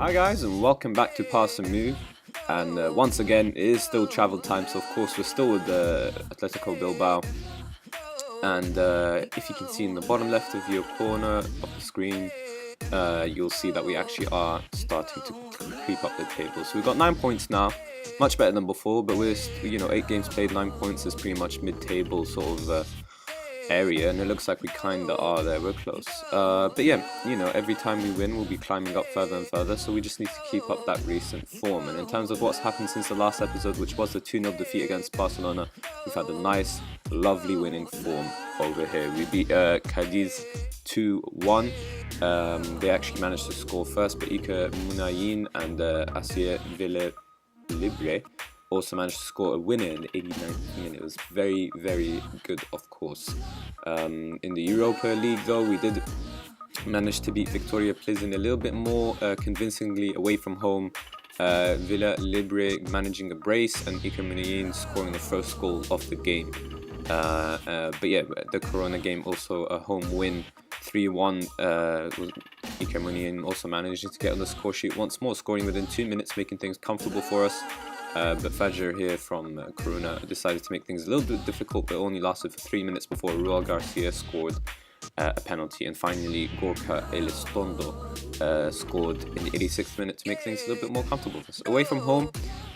Hi guys, and welcome back to Pass and Move. And once again, it is still travel time, so of course we're still with the Athletico Bilbao. And if you can see in the bottom left of your corner of the screen, you'll see that we actually are starting to creep up the table. So we've got 9 points now, much better than before. But we're 8 games played, 9 points is pretty much mid-table sort of area, and it looks like we kinda are there. We're close. But yeah, every time we win, we'll be climbing up further and further. So we just need to keep up that recent form. And in terms of what's happened since the last episode, which was the 2-0 defeat against Barcelona, we've had a nice, lovely winning form over here. We beat Cadiz 2-1. They actually managed to score first, but Iker Muniain and Asier Villelibre also managed to score a winner in the 89th minute. It was very, very good, of course. In the Europa League, though, we did manage to beat Victoria Plzen a little bit more convincingly away from home. Villelibre managing a brace and Iker Muniain scoring the first goal of the game. But yeah, the Corona game also a home win, 3-1. Iker Muniain also managing to get on the score sheet once more, scoring within 2 minutes, making things comfortable for us. But Fajr here from Corona decided to make things a little bit difficult, but only lasted for 3 minutes before Ruel Garcia scored a penalty. And finally, Gorka Elizondo scored in the 86th minute to make things a little bit more comfortable for us. Away from home,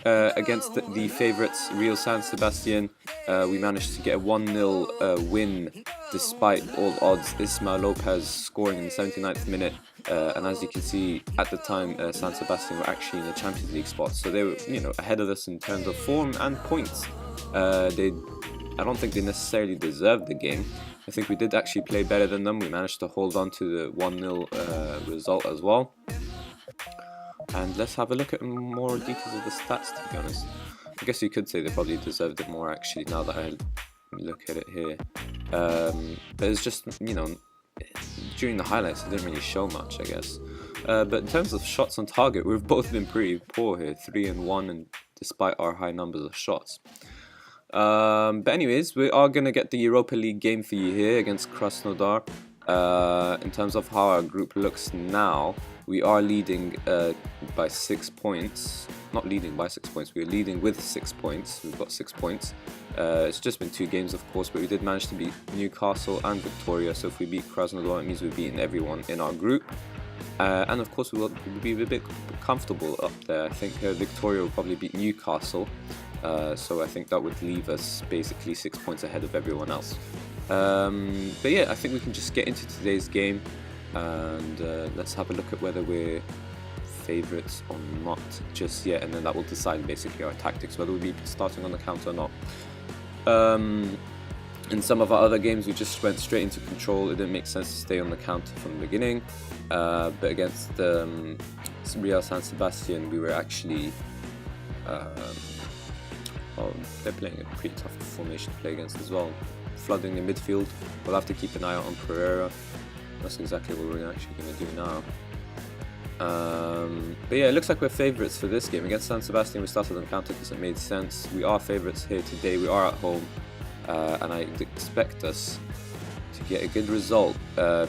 against the favourites, Real San Sebastian, we managed to get a 1-0 win despite all odds. Ismael Lopez scoring in the 79th minute. And as you can see, at the time, San Sebastian were actually in the Champions League spot, so they were, ahead of us in terms of form and points. I don't think they necessarily deserved the game. I think we did actually play better than them. We managed to hold on to the 1-0 result as well. And let's have a look at more details of the stats, to be honest. I guess you could say they probably deserved it more, actually, now that I look at it here. But it's just, during the highlights it didn't really show much, I guess. But in terms of shots on target, we've both been pretty poor here, 3-1, and despite our high numbers of shots. But anyways, we are going to get the Europa League game for you here against Krasnodar. In terms of how our group looks now, we are leading by 6 points. Not leading by 6 points, we're leading with 6 points. We've got 6 points. It's just been 2 games, of course, but we did manage to beat Newcastle and Victoria. So if we beat Krasnodar, it means we've beaten everyone in our group. And of course, we will be a bit comfortable up there. I think Victoria will probably beat Newcastle. So I think that would leave us basically 6 points ahead of everyone else. But yeah, I think we can just get into today's game. And let's have a look at whether we're favourites or not just yet, and then that will decide basically our tactics, whether we'll be starting on the counter or not. In some of our other games, we just went straight into control. It didn't make sense to stay on the counter from the beginning. But against Real San Sebastian, we were actually they're playing a pretty tough formation to play against as well. Flooding the midfield. We'll have to keep an eye out on Pereira. That's exactly what we're actually going to do now. But yeah, it looks like we're favourites for this game. Against San Sebastian, we started on counter because it made sense. We are favourites here today. We are at home. And I expect us to get a good result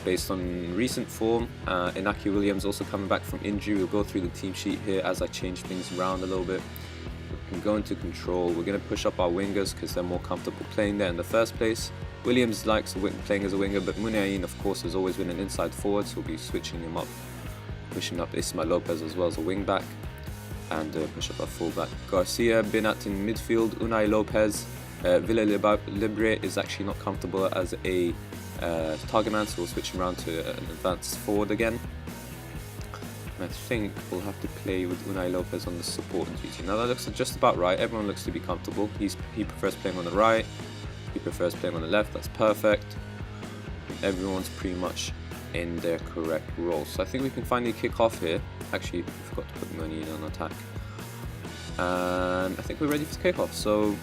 based on recent form. Inaki Williams also coming back from injury. We'll go through the team sheet here as I change things around a little bit. We can go into control. We're going to push up our wingers because they're more comfortable playing there in the first place. Williams likes playing as a winger, but Muniain, of course, has always been an inside forward, so we'll be switching him up, pushing up Ismael Lopez as well as a wing back, and push up our full-back. Garcia, Binat in midfield, Unai Lopez. Villelibre is actually not comfortable as a target man, so we'll switch him around to an advanced forward again. And I think we'll have to play with Unai Lopez on the support duty. Now that looks just about right. Everyone looks to be comfortable. He prefers playing on the right. He prefers playing on the left. That's perfect. Everyone's pretty much in their correct role. So I think we can finally kick off here. Actually, we forgot to put money on attack. And I think we're ready for kickoff. So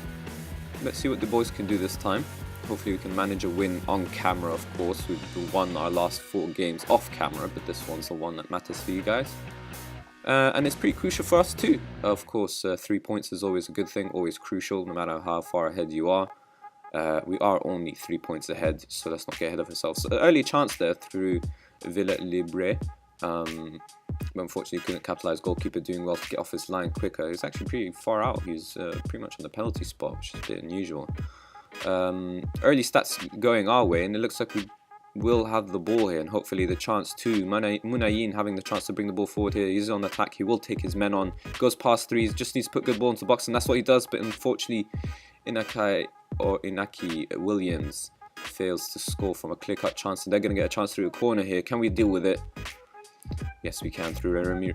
let's see what the boys can do this time. Hopefully we can manage a win on camera, of course. We've won our last 4 games off camera, but this one's the one that matters for you guys. And it's pretty crucial for us too. Of course, 3 points is always a good thing, always crucial, no matter how far ahead you are. We are only 3 points ahead, so let's not get ahead of ourselves. So, early chance there through Villelibre. but unfortunately couldn't capitalise. Goalkeeper doing well to get off his line quicker. He's actually pretty far out. He's pretty much on the penalty spot, which is a bit unusual. Early stats going our way, and it looks like we will have the ball here, and hopefully the chance to Munayin having the chance to bring the ball forward here. He's on attack. He will take his men on. Goes past threes. Just needs to put good ball into the box, and that's what he does. But unfortunately, Inaki Williams fails to score from a clear-cut chance, and they're going to get a chance through a corner here. Can we deal with it? Yes, we can through Remiro.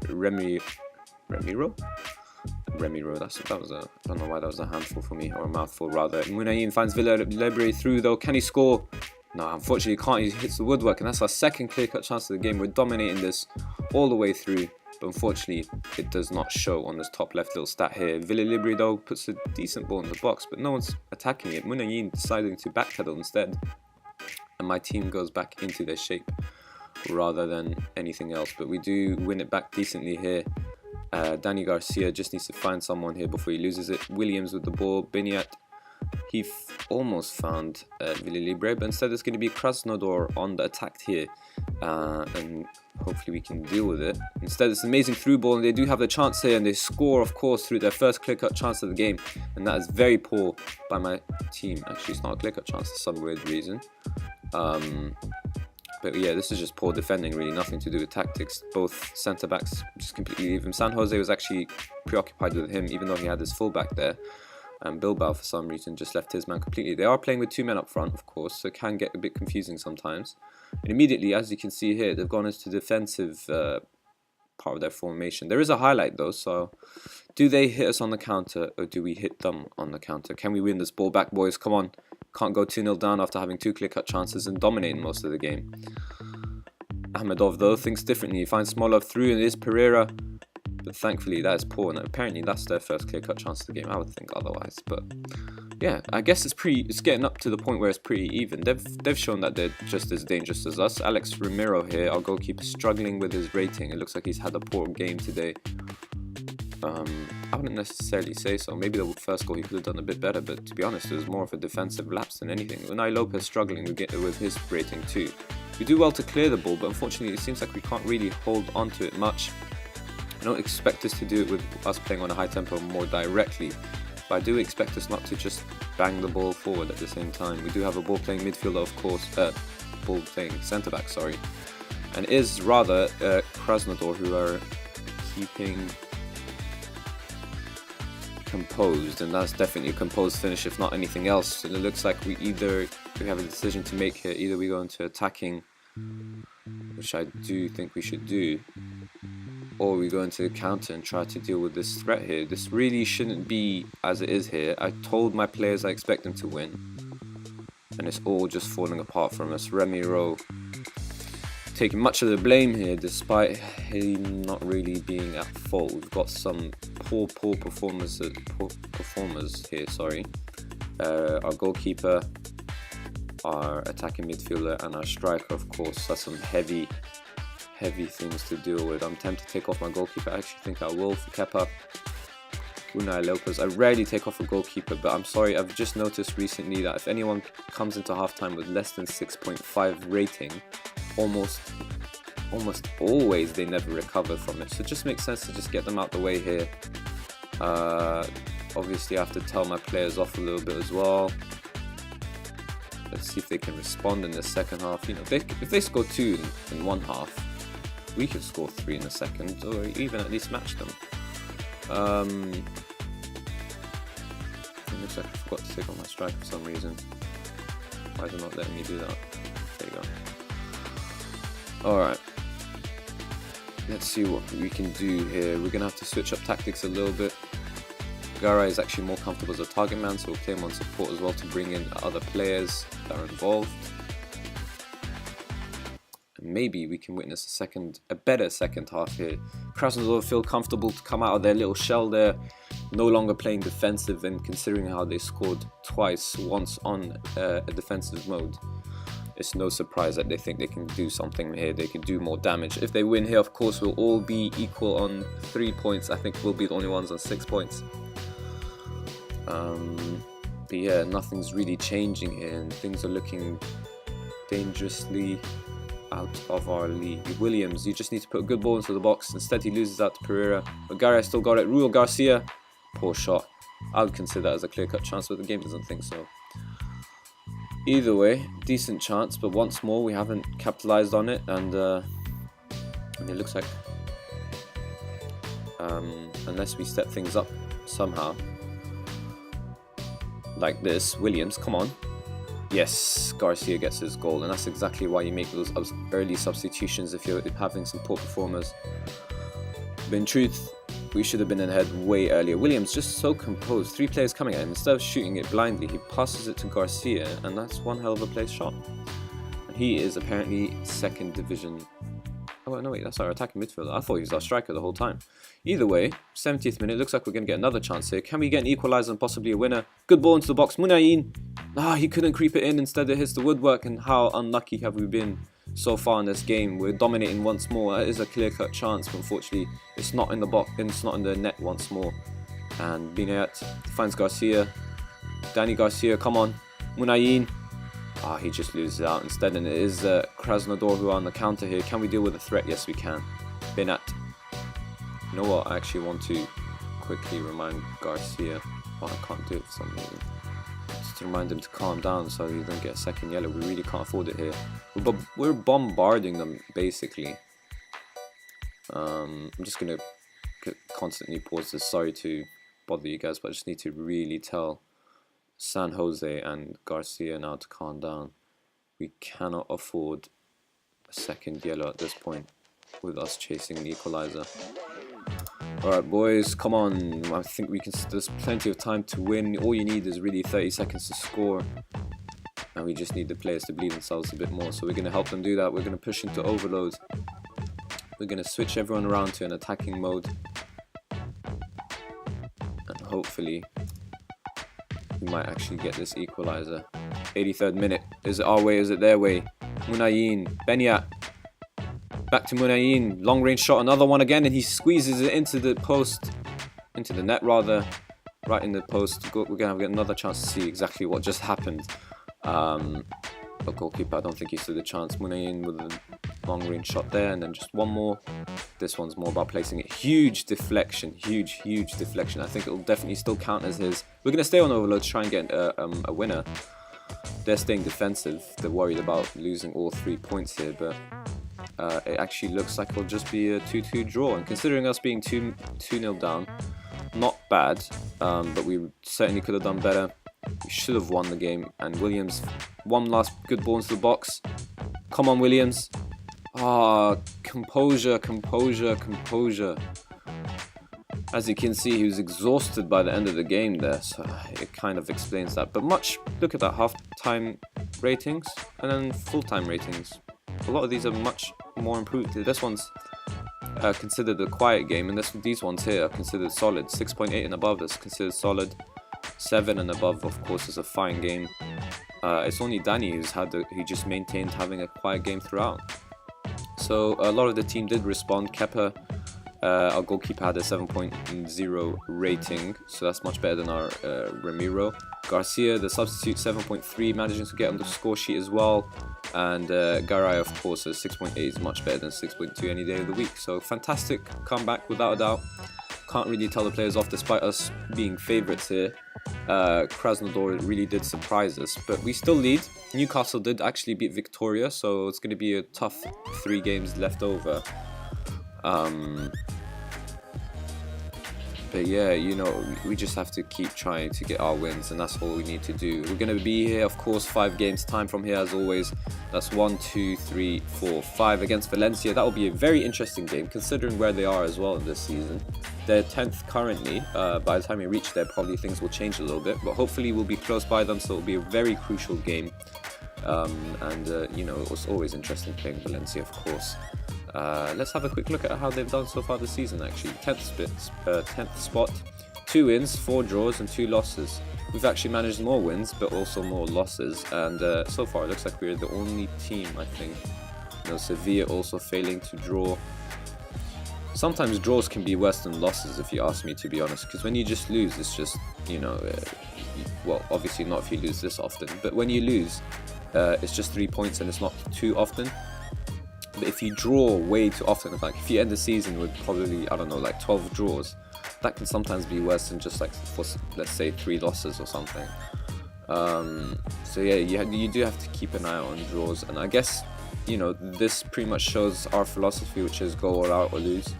That was a, I don't know why that was a handful for me, or a mouthful rather. Munayin finds Villalibre through though. Can he score? No, unfortunately he can't. He hits the woodwork, and that's our second clear-cut chance of the game. We're dominating this all the way through, but unfortunately it does not show on this top left little stat here. Villalibre though puts a decent ball in the box, but no one's attacking it. Munayin deciding to backpedal instead, and my team goes back into their shape rather than anything else. But we do win it back decently here. Danny Garcia just needs to find someone here before he loses it. Williams with the ball. Beniat, he almost found Villalibre, but instead it's going to be Krasnodar on the attack here, and hopefully we can deal with it. Instead it's an amazing through ball, and they do have the chance here, and they score of course through their first clear-cut chance of the game, and that is very poor by my team. Actually, it's not a clear-cut chance for some weird reason. But yeah, this is just poor defending, really, nothing to do with tactics. Both centre-backs just completely leave him. San Jose was actually preoccupied with him, even though he had his full-back there. And Bilbao, for some reason, just left his man completely. They are playing with 2 men up front, of course, so it can get a bit confusing sometimes. And immediately, as you can see here, they've gone into the defensive part of their formation. There is a highlight, though, so do they hit us on the counter, or do we hit them on the counter? Can we win this ball back, boys? Come on. Can't go 2-0 down after having 2 clear-cut chances and dominating most of the game. Ahmedov, though, thinks differently. He finds Smolov through, and it is Pereira. But thankfully, that is poor, and apparently that's their first clear-cut chance of the game. I would think otherwise. But yeah, I guess it's getting up to the point where it's pretty even. They've shown that they're just as dangerous as us. Alex Romero here, our goalkeeper, struggling with his rating. It looks like he's had a poor game today. I wouldn't necessarily say so. Maybe the first goal he could have done a bit better, but to be honest, it was more of a defensive lapse than anything. Unai Lopez struggling with his rating too. We do well to clear the ball, but unfortunately it seems like we can't really hold on to it much. I don't expect us to do it with us playing on a high tempo more directly, but I do expect us not to just bang the ball forward at the same time. We do have a ball playing midfielder, of course, ball playing centre back, sorry, and it is rather Krasnodar who are keeping composed, and that's definitely a composed finish if not anything else. And it looks like we have a decision to make here. Either we go into attacking, which I do think we should do, or we go into the counter and try to deal with this threat here. This really shouldn't be as it is here. I told my players I expect them to win, and it's all just falling apart from us. Remiro taking much of the blame here, despite him not really being at fault. We've got some poor performers here. Sorry, our goalkeeper, our attacking midfielder, and our striker. Of course, that's some heavy things to deal with. I'm tempted to take off my goalkeeper. I actually think I will for Kepa. Unai Lopez. I rarely take off a goalkeeper, but I'm sorry, I've just noticed recently that if anyone comes into halftime with less than 6.5 rating, almost always they never recover from it. So it just makes sense to just get them out the way here. Obviously I have to tell my players off a little bit as well. Let's see if they can respond in the second half. You know, if they score 2 in one half, we can score 3 in the second, or even at least match them. It looks like I forgot to take off my strike for some reason. Why is it not letting me do that? There you go. Alright. Let's see what we can do here. We're going to have to switch up tactics a little bit. Gara is actually more comfortable as a target man, so we'll play him on support as well to bring in other players that are involved. And maybe we can witness a better second half here. Krasnodar feel comfortable to come out of their little shell there, no longer playing defensive, and considering how they scored twice, once on a defensive mode, it's no surprise that they think they can do something here. They can do more damage. If they win here, of course, we'll all be equal on 3 points. I think we'll be the only ones on 6 points. But yeah, nothing's really changing here, and things are looking dangerously out of our league. Williams, you just need to put a good ball into the box. Instead, he loses out to Pereira. But Garay still got it. Ruel Garcia, poor shot. I would consider that as a clear-cut chance, but the game doesn't think so. Either way, decent chance, but once more we haven't capitalized on it, and it looks like unless we step things up somehow like this. Williams, come on. Yes, Garcia gets his goal, and that's exactly why you make those early substitutions if you're having some poor performers. But in truth, we should have been ahead way earlier. Williams just so composed. 3 players coming at him. Instead of shooting it blindly, he passes it to Garcia, and that's one hell of a place shot. And he is apparently 2nd division. Oh no, wait, that's our attacking midfielder. I thought he was our striker the whole time. Either way, 70th minute. Looks like we're going to get another chance here. Can we get an equaliser and possibly a winner? Good ball into the box. Munayin. He couldn't creep it in. Instead, it hits the woodwork. And how unlucky have we been so far in this game? We're dominating once more. That is a clear-cut chance, but unfortunately, it's not in the box. It's not in the net once more. And Binayat finds Garcia. Danny Garcia, come on. Munayin. He just loses out instead, and it is Krasnodar who are on the counter here. Can we deal with a threat? Yes, we can. Binat. You know what? I actually want to quickly remind Garcia. I can't do it for some reason. Just to remind him to calm down so he doesn't get a 2nd yellow. We really can't afford it here. We're bombarding them, basically. I'm just going to constantly pause this. Sorry to bother you guys, but I just need to really tell San Jose and Garcia now to calm down. We cannot afford a 2nd yellow at this point with us chasing the equaliser. Alright boys, come on. I think we can. There's plenty of time to win. All you need is really 30 seconds to score, and we just need the players to believe themselves a bit more. So we're going to help them do that. We're going to push into overload. We're going to switch everyone around to an attacking mode, and hopefully we might actually get this equaliser. 83rd minute. Is it our way? Is it their way? Munayin, Benyat. Back to Munayin. Long range shot. Another one again, and he squeezes it into the post. Into the net, rather. Right in the post. We're going to get another chance to see exactly what just happened. But goalkeeper, I don't think he stood a chance. Munayin with a long range shot there, and then just one more. This one's more about placing it. Huge deflection. Huge deflection. I think it'll definitely still count as his. We're going to stay on overload to try and get a winner. They're staying defensive. They're worried about losing all 3 points here, but it actually looks like it'll just be a 2-2 draw. And considering us being 2-0 down, not bad, but we certainly could have done better. We should have won the game. And Williams, one last good ball into the box. Come on, Williams. Composure. As you can see, he was exhausted by the end of the game there, so it kind of explains that. But look at that, half-time ratings and then full-time ratings. A lot of these are much more improved. This one's considered a quiet game, and these ones here are considered solid. 6.8 and above is considered solid. 7 and above, of course, is a fine game. It's only Danny who just maintained having a quiet game throughout. So a lot of the team did respond. Kepa, our goalkeeper, had a 7.0 rating, so that's much better than our Ramiro. Garcia, the substitute, 7.3, managing to get on the score sheet as well. And Garay, of course, a 6.8 is much better than 6.2 any day of the week. So fantastic comeback, without a doubt. Can't really tell the players off despite us being favourites here. Krasnodar really did surprise us, but we still lead. Newcastle did actually beat Victoria, so it's going to be a tough 3 games left over. But yeah, you know, we just have to keep trying to get our wins, and that's all we need to do. We're going to be here, of course, 5 games time from here as always. That's 1, 2, 3, 4, 5 against Valencia. That will be a very interesting game considering where they are as well in this season. They're 10th currently. By the time we reach there, probably things will change a little bit, but hopefully we'll be close by them, so it'll be a very crucial game. You know, it was always interesting playing Valencia, of course. Let's have a quick look at how they've done so far this season. Actually, 10th spot, 2 wins, 4 draws and 2 losses. We've actually managed more wins but also more losses, and so far it looks like we're the only team, I think. You know, Sevilla also failing to draw. Sometimes draws can be worse than losses, if you ask me, to be honest, because when you just lose, it's just, you know, well, obviously not if you lose this often, but when you lose, it's just 3 points and it's not too often. But if you draw way too often, like if you end the season with probably, I don't know, like 12 draws, that can sometimes be worse than just like, for, let's say, 3 losses or something. So yeah, you do have to keep an eye out on draws, and I guess, you know, this pretty much shows our philosophy, which is go all out or lose.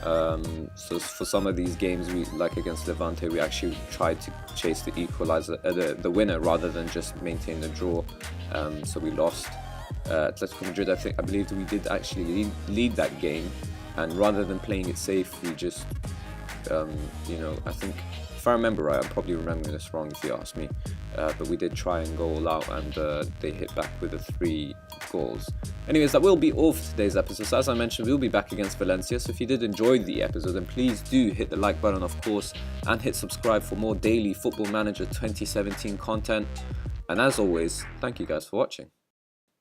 So for some of these games, we, like against Levante, we actually tried to chase the equalizer, the winner, rather than just maintain the draw. So we lost. Atletico Madrid, I believe we did actually lead that game, and rather than playing it safe, we just, you know, I think, if I remember right, I'm probably remembering this wrong if you ask me, but we did try and go all out, and they hit back with the 3 goals. Anyways, that will be all for today's episode. So as I mentioned, we'll be back against Valencia, so if you did enjoy the episode, then please do hit the like button, of course, and hit subscribe for more daily Football Manager 2017 content. And as always, thank you guys for watching.